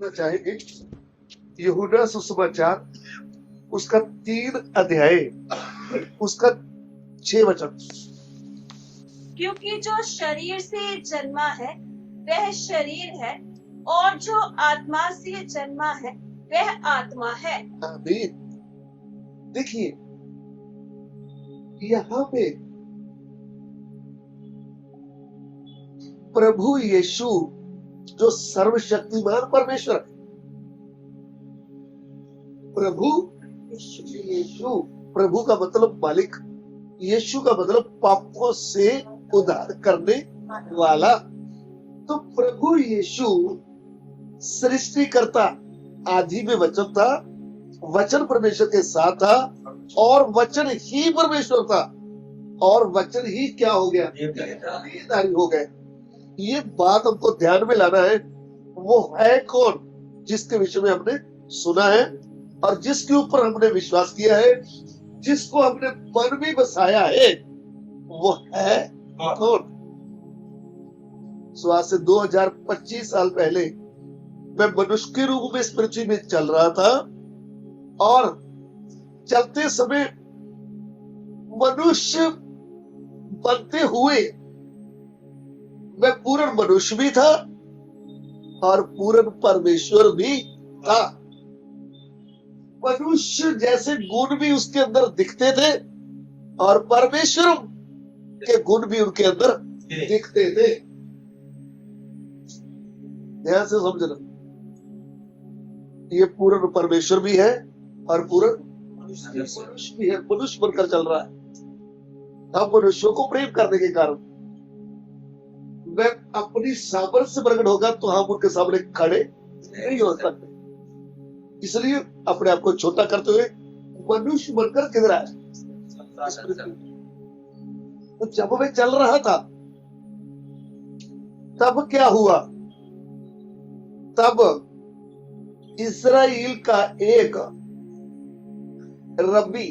पढ़ना चाहेंगे यूहन्ना सुसमाचार उसका 3 अध्याय उसका 6 वचन। क्योंकि जो शरीर से जन्मा है वह शरीर है, और जो आत्मा से जन्मा है वह आत्मा है। आमीन। देखिए यहाँ पे प्रभु यीशु जो सर्वशक्तिमान परमेश्वर है, प्रभु यीशु, प्रभु का मतलब मालिक, यीशु का मतलब पापों से उद्धार करने वाला। तो प्रभु यीशु सृष्टिकर्ता, आदि में वचन था, वचन परमेश्वर के साथ था और वचन ही परमेश्वर था और वचन ही क्या हो गया, देहधारी हो गए। ये बात हमको ध्यान में लाना है। वो है कौन जिसके विषय में हमने सुना है और जिसके ऊपर हमने विश्वास किया है, जिसको हमने मन में बसाया है, वो है कौन। आज से 2025 साल पहले मैं मनुष्य के रूप में इस पृथ्वी में चल रहा था और चलते समय मनुष्य बनते हुए मैं पूर्ण मनुष्य भी था और पूर्ण परमेश्वर भी था। मनुष्य जैसे गुण भी उसके अंदर दिखते थे और परमेश्वर के गुण भी उनके अंदर दिखते थे। ध्यान से समझना, ये पूर्ण परमेश्वर भी है और पूर्ण मनुष्य भी है। मनुष्य बनकर चल रहा है। हम मनुष्यों को प्रेम करने के कारण मैं अपनी सामर्थ्य से प्रकट होगा तो हम उनके सामने खड़े नहीं हो सकते, इसलिए अपने आप को छोटा करते हुए मनुष्य बनकर किधर आया। तो जब मैं चल रहा था तब क्या हुआ, तब इस्राएल का एक रब्बी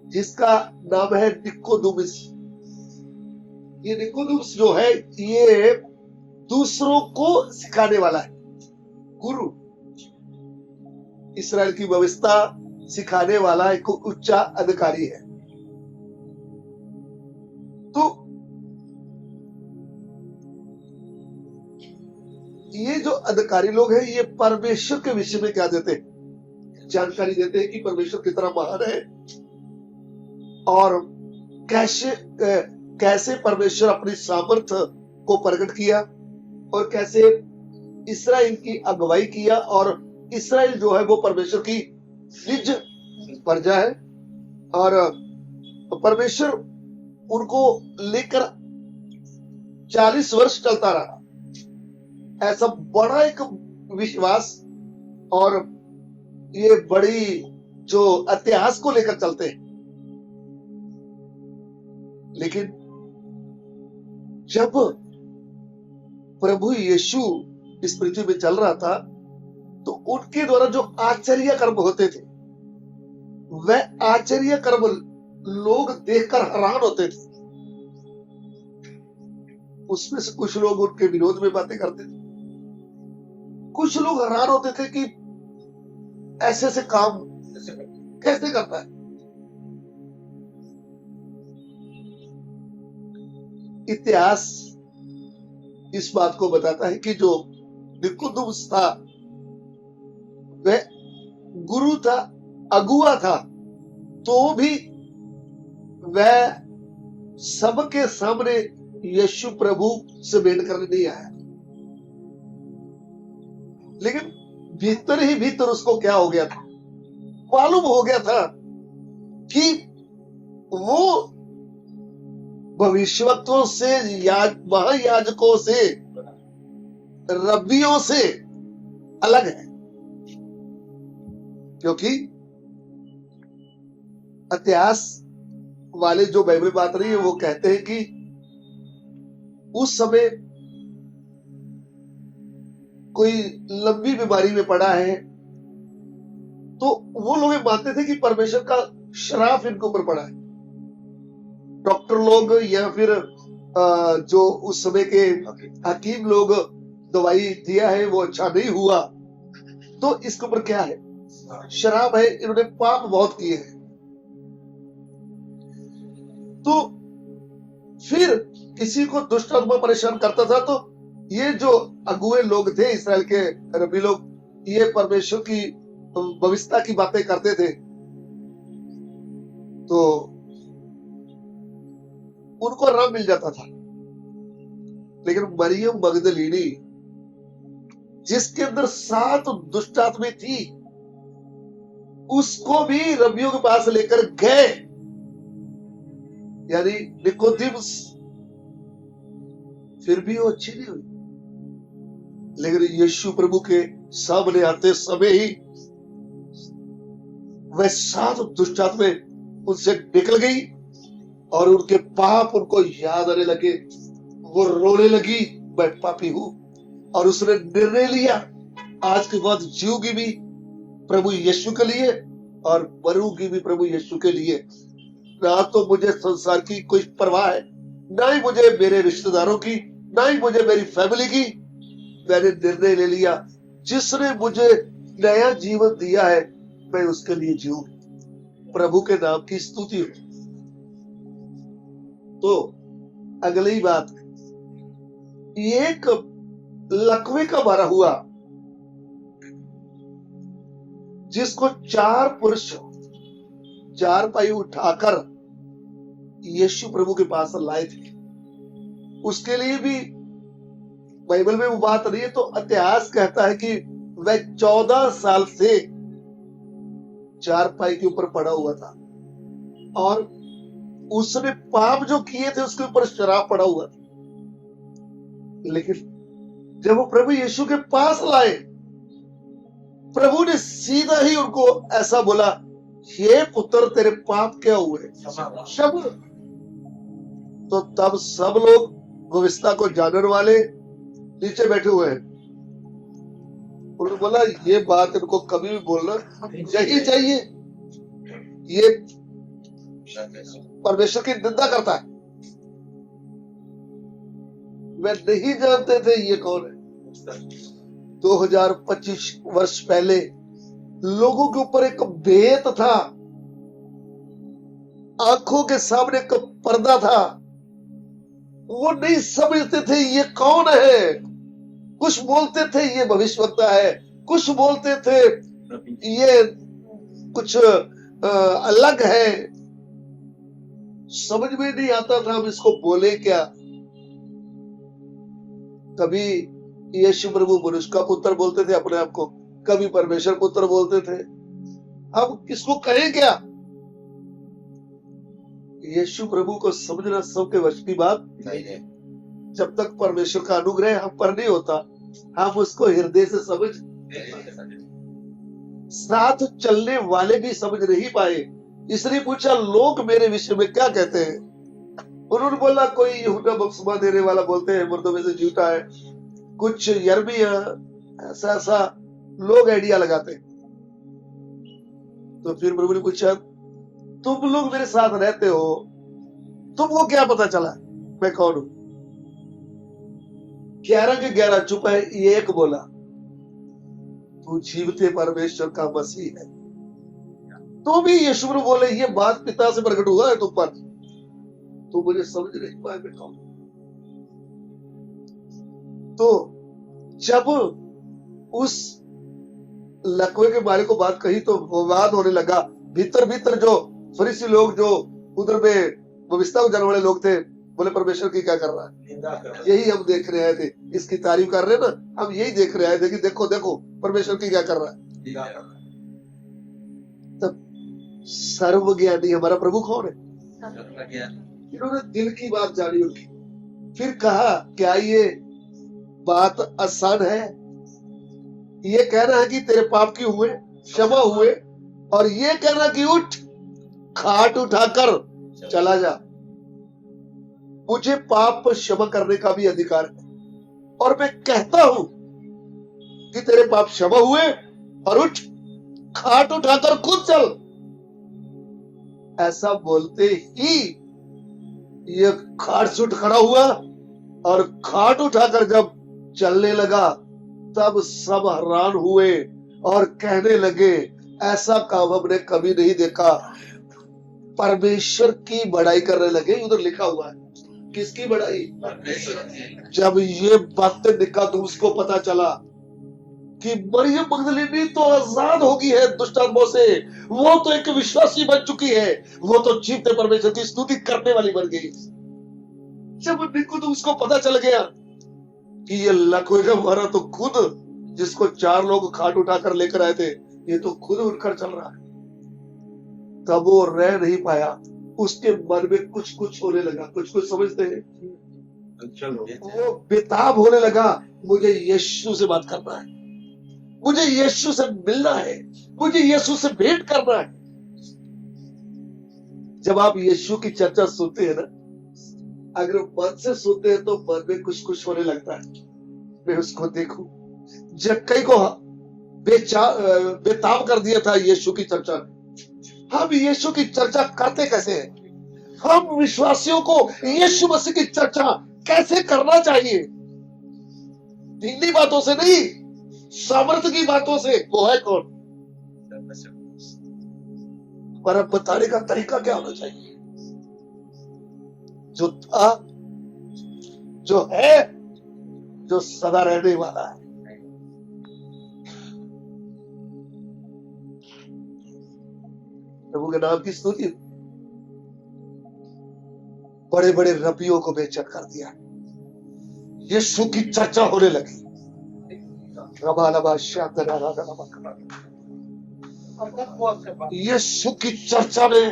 जिसका नाम है निकोदेमुस, ये निकोदेमुस जो है ये दूसरों को सिखाने वाला है, गुरु, इस्राएल की व्यवस्था सिखाने वाला एक उच्चा अधिकारी है। तो ये जो अधिकारी लोग हैं ये परमेश्वर के विषय में क्या देते हैं, जानकारी देते हैं कि परमेश्वर कितना महान है और कैसे परमेश्वर अपनी सामर्थ्य को प्रकट किया और कैसे इस्राएल की अगुवाई किया। और इस्राएल जो है वो परमेश्वर की निज प्रजा है और परमेश्वर उनको लेकर 40 वर्ष चलता रहा। ऐसा बड़ा एक विश्वास और ये बड़ी जो इतिहास को लेकर चलते हैं। लेकिन जब प्रभु यीशु इस पृथ्वी में चल रहा था तो उनके द्वारा जो आश्चर्य कर्म होते थे वह आश्चर्य कर्म लोग देखकर हैरान होते थे। उसमें से कुछ लोग उनके विरोध में बातें करते थे, कुछ लोग हैरान होते थे कि ऐसे ऐसे काम कैसे करता है। इतिहास इस बात को बताता है कि जो निकोदेमुस था वह गुरु था, अगुआ था, तो भी वह सबके सामने यीशु प्रभु से भेंट करने नहीं आया। लेकिन भीतर ही भीतर उसको क्या हो गया था, मालूम हो गया था कि वो भविष्यवक्तों से, महायाजकों से, रब्बियों से अलग है। क्योंकि इतिहास वाले जो बाइबल बात रही है वो कहते हैं कि उस समय कोई लंबी बीमारी में पड़ा है तो वो लोग मानते थे कि परमेश्वर का श्राप इनके ऊपर पड़ा है। डॉक्टर लोग या फिर जो उस समय के हकीम लोग दवाई दिया है वो अच्छा नहीं हुआ, तो इसके ऊपर क्या है? शराब है। इन्होंने पाप बहुत किए हैं। तो फिर किसी को दुष्ट आत्मा परेशान करता था, तो ये जो अगुए लोग थे इस्राएल के रबी लोग, ये परमेश्वर की भविष्यता की बातें करते थे, तो उनको आराम मिल जाता था। लेकिन मरियम मगदलीनी, जिसके अंदर 7 दुष्ट आत्माएं थी, उसको भी रबियों के पास लेकर गए, यानी निकोदेमुस, फिर भी वो अच्छी नहीं हुई। लेकिन यीशु प्रभु के सामने आते समय ही वह 7 दुष्ट आत्माएं उनसे निकल गई और उनके पाप उनको याद आने लगे। वो रोने लगी, मैं पापी हूं, और उसने निर्णय लिया आज के बाद जीऊंगी भी प्रभु यीशु के लिए और मरूंगी भी प्रभु यीशु के लिए। ना तो मुझे संसार की कोई परवाह है, ना ही मुझे मेरे रिश्तेदारों की, ना ही मुझे मेरी फैमिली की। मैंने निर्णय ले लिया, जिसने मुझे नया जीवन दिया है मैं उसके लिए जीऊं। प्रभु के नाम की स्तुति हो। तो अगली बात, एक लकवे का मारा हुआ, जिसको 4 पुरुष 4 पाई उठाकर यीशु प्रभु के पास लाए थे, उसके लिए भी बाइबल में वो बात नहीं है, तो इतिहास कहता है कि वह 14 साल से 4 पाई के ऊपर पड़ा हुआ था और उसने पाप जो किए थे उसके ऊपर शराब पड़ा हुआ था। लेकिन जब वो प्रभु यीशु के पास लाए, प्रभु ने सीधा ही उनको ऐसा बोला, ये पुत्र तेरे पाप क्या हुए? क्षमा। तो तब सब लोग भविष्यता को जानने वाले नीचे बैठे हुए हैं। उन्होंने बोला ये बात इनको कभी भी बोलना यही चाहिए, ये परमेश्वर की निंदा करता है। वे नहीं जानते थे ये कौन है। 2025 वर्ष पहले लोगों के ऊपर एक भेद था, आंखों के सामने एक पर्दा था, वो नहीं समझते थे ये कौन है। कुछ बोलते थे ये भविष्यवक्ता है, कुछ बोलते थे ये कुछ अलग है। समझ में नहीं आता था हम इसको बोले क्या। कभी यीशु प्रभु मनुष्य का पुत्र बोलते थे अपने आप को, कभी परमेश्वर पुत्र बोलते थे। अब किसको कहें क्या? यीशु प्रभु को समझना सबके वश की बात नहीं है। जब तक परमेश्वर का अनुग्रह हम पर नहीं होता, हम उसको हृदय से समझ, साथ चलने वाले भी समझ नहीं पाए। इसलिए पूछा लोग मेरे विषय में क्या कहते हैं? उन्होंने बोला कोई यहूदा बपतिस्मा देने वाला बोलते हैं, मुर्दों में से जी उठा है, कुछ यिर्मयाह, ऐसा ऐसा लोग आइडिया लगाते। तो फिर प्रभु ने पूछा तुम लोग मेरे साथ रहते हो, तुमको क्या पता चला मैं कौन हूं? 11 के 11 चुप है, ये एक बोला तू जीवते परमेश्वर का मसीह है। तो भी यीशु प्रभु बोले ये बात पिता से प्रकट हुआ है तुम पर, तो मुझे समझ नहीं पाए मैं कौन। तो जब उस लकवे के बारे को बात कही तो विवाद होने लगा। भीतर भीतर जो फरीसी लोग, जो उधर में भविष्यता को जानने वाले लोग थे, बोले परमेश्वर की क्या कर रहा है? यही हम देख रहे थे, इसकी तारीफ कर रहे ना, हम यही देख रहे थे कि देखो देखो परमेश्वर की क्या कर रहा है। तब सर्वज्ञानी हमारा प्रभु कौन है? इन्होंने दिल की बात जानी उनकी। फिर कहा क्या ये बात आसान है? ये कहना है कि तेरे पाप क्यों हुए, क्षमा हुए, और ये कहना कि उठ खाट उठाकर चला जा। मुझे पाप क्षमा करने का भी अधिकार है, और मैं कहता हूं कि तेरे पाप क्षमा हुए और उठ खाट उठाकर खुद चल। ऐसा बोलते ही ये खाट से उठ खड़ा हुआ और खाट उठाकर जब चलने लगा, तब सब हैरान हुए और कहने लगे, ऐसा काम हमने कभी नहीं देखा। परमेश्वर की बड़ाई करने लगे। उधर लिखा हुआ है, किसकी बड़ाई? जब ये बातें निकोदेमुस को पता चला कि मरियम मगदलीनी तो आजाद हो गई है दुष्ट आत्माओं से, वो तो एक विश्वासी बन चुकी है, वो तो जीवते परमेश्वर की स्तुति करने वाली बन गई। जब निकोदेमुस को पता चल गया कि ये लकोजा मारा तो खुद, जिसको 4 लोग खाट उठाकर लेकर आए थे, ये तो खुद उठकर चल रहा है, तब वो रह नहीं पाया। उसके मन में कुछ कुछ होने लगा। कुछ कुछ समझते हैं? वो बेताब होने लगा, मुझे यीशु से बात करना है, मुझे यीशु से मिलना है, मुझे यीशु से भेंट करना है। जब आप यीशु की चर्चा सुनते हैं ना, अगर मन से सुनते हैं तो मन में कुछ कुछ होने लगता है, मैं उसको देखूं। जक्कई को बेताब कर दिया था यीशु की चर्चा ने। हम यीशु की चर्चा करते कैसे हैं? हम विश्वासियों को यीशु मसीह की चर्चा कैसे करना चाहिए? दीनी बातों से नहीं, सामर्थ्य की बातों से। वो है कौन? पर अब बताने का तरीका क्या होना चाहिए? जो था, जो है, जो सदा रहने वाला है। प्रभु के नाम की स्तुति। बड़े बड़े रबियों को बेइज्जत कर दिया। यीशु की चर्चा होने लगी। यीशु की चर्चा में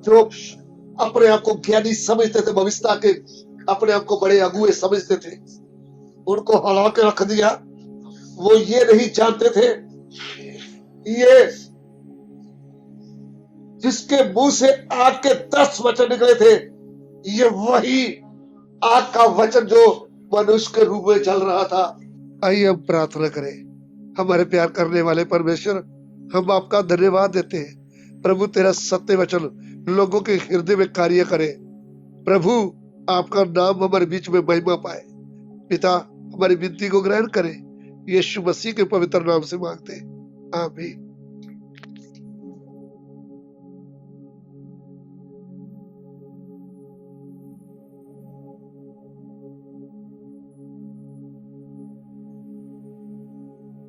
जो अपने आप को ज्ञानी समझते थे, भविष्यता के अपने आप को बड़े अगुए समझते थे, उनको हला के रख दिया। वो ये नहीं जानते थे, ये जिसके मुंह से आग के 10 वचन निकले थे, ये वही आग का वचन जो मनुष्य के रूप में चल रहा था। आइए हम प्रार्थना करें। हमारे प्यार करने वाले परमेश्वर, हम आपका धन्यवाद देते हैं। प्रभु, तेरा सत्य वचन लोगों के हृदय में कार्य करे। प्रभु, आपका नाम हमारे बीच में महिमा पाए। पिता, हमारी विनती को ग्रहण करें। यीशु मसीह के पवित्र नाम से मांगते हैं, आमीन।